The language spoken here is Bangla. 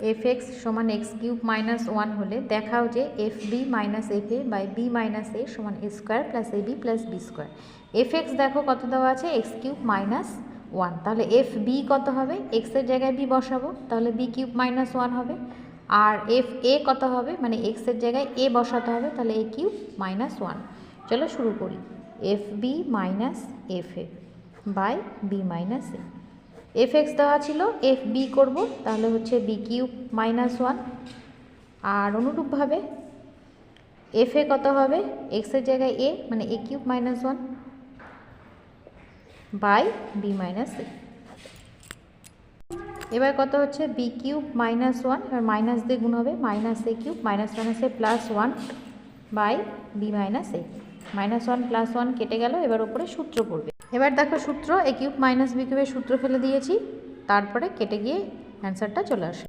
এফ এক্স সমান এক্স কিউব মাইনাস ওয়ান হলে দেখাও যে f b minus f a by b minus a সমান a square plus a b plus b square. F x দেখো কত দেওয়া আছে, এক্স কিউব মাইনাস ওয়ান, তাহলে এফ বি কত হবে, এক্সের জায়গায় বি বসাবো, তাহলে বি কিউব মাইনাস ওয়ান হবে। আর এফ এ কত হবে, মানে এক্সের জায়গায় এ বসাতে হবে, তাহলে এ কিউব মাইনাস ওয়ান। চলো শুরু করি। F b minus f a by b minus a. F x দেওয়া ছিল, এফ বি করবো, তাহলে হচ্ছে বি কিউব মাইনাস ওয়ান। আর অনুরূপভাবে এফ এ কত হবে, এক্সের জায়গায় এ, মানে a cube minus one by b minus a. এবার কত হচ্ছে বি কিউব মাইনাস ওয়ান, এবার মাইনাস দিয়ে গুণ হবে, minus a cube minus a plus one by b minus a. Minus one plus one কেটে গেল, এবার উপরে সূত্র পড়বে। এবার দেখো সূত্র, এ কিউব মাইনাস বি কিউবের সূত্র ফেলে দিয়েছি, তারপরে কেটে গিয়ে অ্যান্সারটা চলে আসে।